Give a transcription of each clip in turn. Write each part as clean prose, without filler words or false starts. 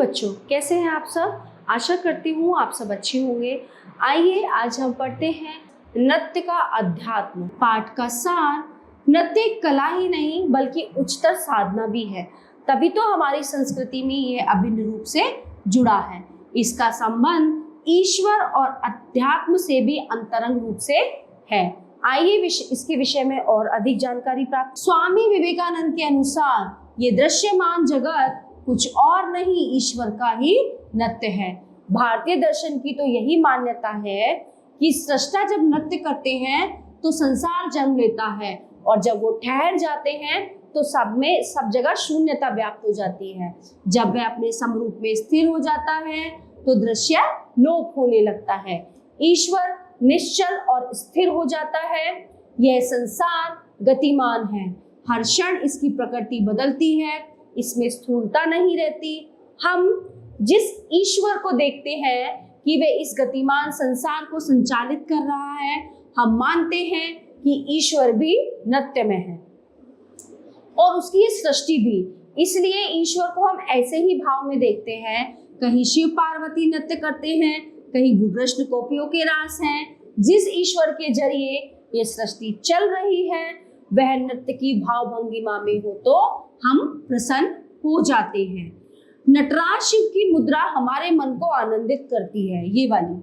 बच्चों, कैसे हैं आप सब। आशा करती हूँ आप सब अच्छे होंगे। आइए आज हम पढ़ते हैं नृत्य का अध्यात्म। पाठ का सार, नृत्य एक कला ही नहीं बल्कि उच्चतर साधना भी है, तभी तो हमारी संस्कृति में ये अभिन्न रूप से जुड़ा है। इसका संबंध ईश्वर और अध्यात्म से भी अंतरंग रूप से है। आइए इसके विषय में और अधिक जानकारी प्राप्त। स्वामी विवेकानंद के अनुसार ये दृश्यमान जगत कुछ और नहीं, ईश्वर का ही नृत्य है। भारतीय दर्शन की तो यही मान्यता है कि सृष्टा जब नृत्य करते हैं तो संसार जन्म लेता है, और जब वो ठहर जाते हैं तो सब जगह शून्यता व्याप्त हो जाती है। जब वह अपने समरूप में स्थिर हो जाता है तो दृश्य लोप होने लगता है। ईश्वर निश्चल और स्थिर हो जाता है। यह संसार गतिमान है, हर क्षण इसकी प्रकृति बदलती है, इसमें स्थूलता नहीं रहती। हम जिस ईश्वर को देखते हैं कि वह इस गतिमान संसार को संचालित कर रहा है, हम मानते हैं कि ईश्वर भी नृत्य में है और उसकी सृष्टि भी। इसलिए ईश्वर को हम ऐसे ही भाव में देखते हैं। कहीं शिव पार्वती नृत्य करते हैं, कहीं भूकृष्ण गोपियों के रास हैं। जिस ईश्वर के जरिए ये सृष्टि चल रही है वह नृत्य की भाव भंगिमा में हो तो हम प्रसन्न हो जाते हैं। नटराज शिव की मुद्रा हमारे मन को आनंदित करती है, ये वाली,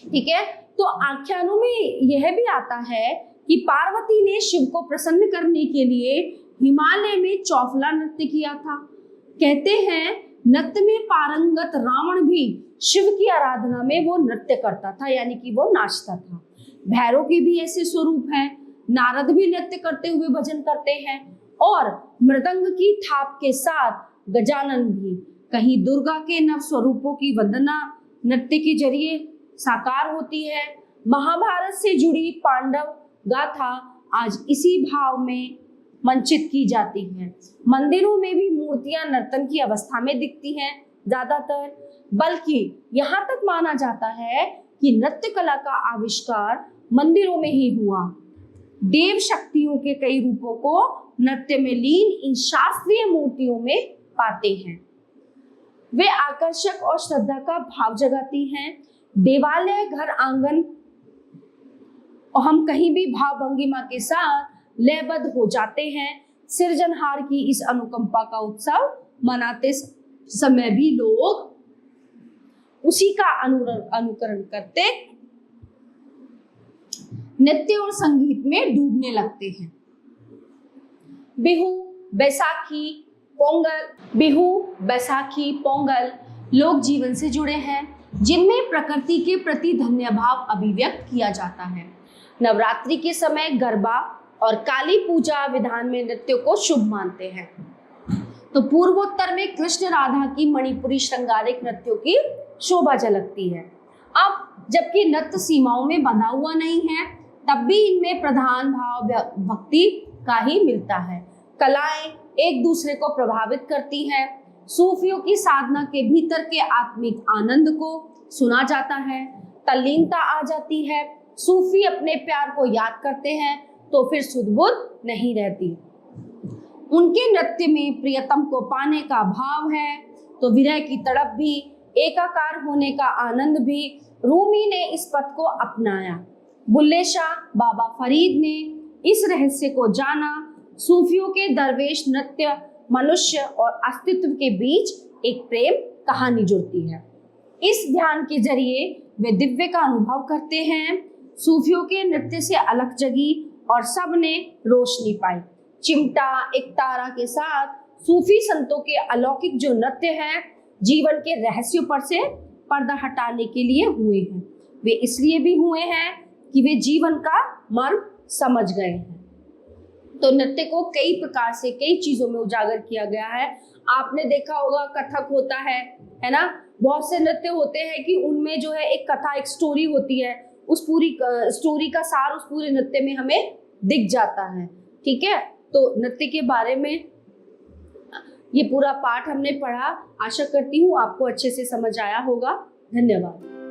ठीक है। तो आख्यानों में यह भी आता है कि पार्वती ने शिव को प्रसन्न करने के लिए हिमालय में चौफला नृत्य किया था। कहते हैं नृत्य में पारंगत रावण भी शिव की आराधना में वो नृत्य करता था, यानी कि वो नाचता था। भैरव के भी ऐसे स्वरूप हैं। नारद भी नृत्य करते हुए भजन करते हैं, और मृदंग की थाप के साथ गजानन भी। कहीं दुर्गा के नव स्वरूपों की वंदना नृत्य के जरिए साकार होती है। महाभारत से जुड़ी पांडव गाथा आज इसी भाव में मंचित की जाती है। मंदिरों में भी मूर्तियां नर्तन की अवस्था में दिखती हैं ज्यादातर, बल्कि यहाँ तक माना जाता है कि नृत्य कला का आविष्कार मंदिरों में ही हुआ। देव शक्तियों के कई रूपों को नृत्य में लीन इन शास्त्रीय मूर्तियों में पाते हैं। वे आकर्षक और श्रद्धा का भाव जगाती हैं। देवालय, घर, आंगन, और हम कहीं भी भाव भंगिमा के साथ लयबद्ध हो जाते हैं। सृजनहार की इस अनुकंपा का उत्सव मनाते समय भी लोग उसी का अनुकरण करते नृत्य और संगीत में डूबने लगते हैं। बिहू, बैसाखी, पोंगल लोक जीवन से जुड़े हैं, जिनमें प्रकृति के प्रति धन्य भाव अभिव्यक्त किया जाता है। नवरात्रि के समय गरबा और काली पूजा विधान में नृत्य को शुभ मानते हैं। तो पूर्वोत्तर में कृष्ण राधा की मणिपुरी श्रृंगारिक नृत्यों की शोभा झलकती है। अब जबकि नृत्य सीमाओं में बंधा हुआ नहीं है, तब भी इनमें प्रधान भाव भक्ति का ही मिलता है। कलाएं एक दूसरे को प्रभावित करती हैं। सूफियों की साधना के भीतर के आत्मिक आनंद को सुना जाता है, तल्लीनता आ जाती है। सूफी अपने प्यार को याद करते हैं तो फिर सुध-बुध नहीं रहती। उनके नृत्य में प्रियतम को पाने का भाव है, तो विरह की तड़प भी, एकाकार होने का आनंद भी। रूमी ने इस पथ को अपनाया। बुल्ले शाह, बाबा फरीद ने इस रहस्य को जाना। सूफियों के दरवेश नृत्य मनुष्य और अस्तित्व के बीच एक प्रेम कहानी जुड़ती है। इस ध्यान के जरिए वे दिव्य का अनुभव करते हैं। सूफियों के नृत्य से अलख जगी और सबने रोशनी पाई। चिमटा, एक तारा के साथ सूफी संतों के अलौकिक जो नृत्य है, जीवन के रहस्यों पर से पर्दा हटाने के लिए हुए हैं। वे इसलिए भी हुए हैं कि वे जीवन का मर्म समझ गए हैं। तो नृत्य को कई प्रकार से, कई चीजों में उजागर किया गया है। आपने देखा होगा कथक होता है ना। बहुत से नृत्य होते हैं कि उनमें जो है एक कथा, एक स्टोरी होती है। उस पूरी स्टोरी का सार उस पूरे नृत्य में हमें दिख जाता है, ठीक है। तो नृत्य के बारे में ये पूरा पाठ हमने पढ़ा। आशा करती हूँ आपको अच्छे से समझ आया होगा। धन्यवाद।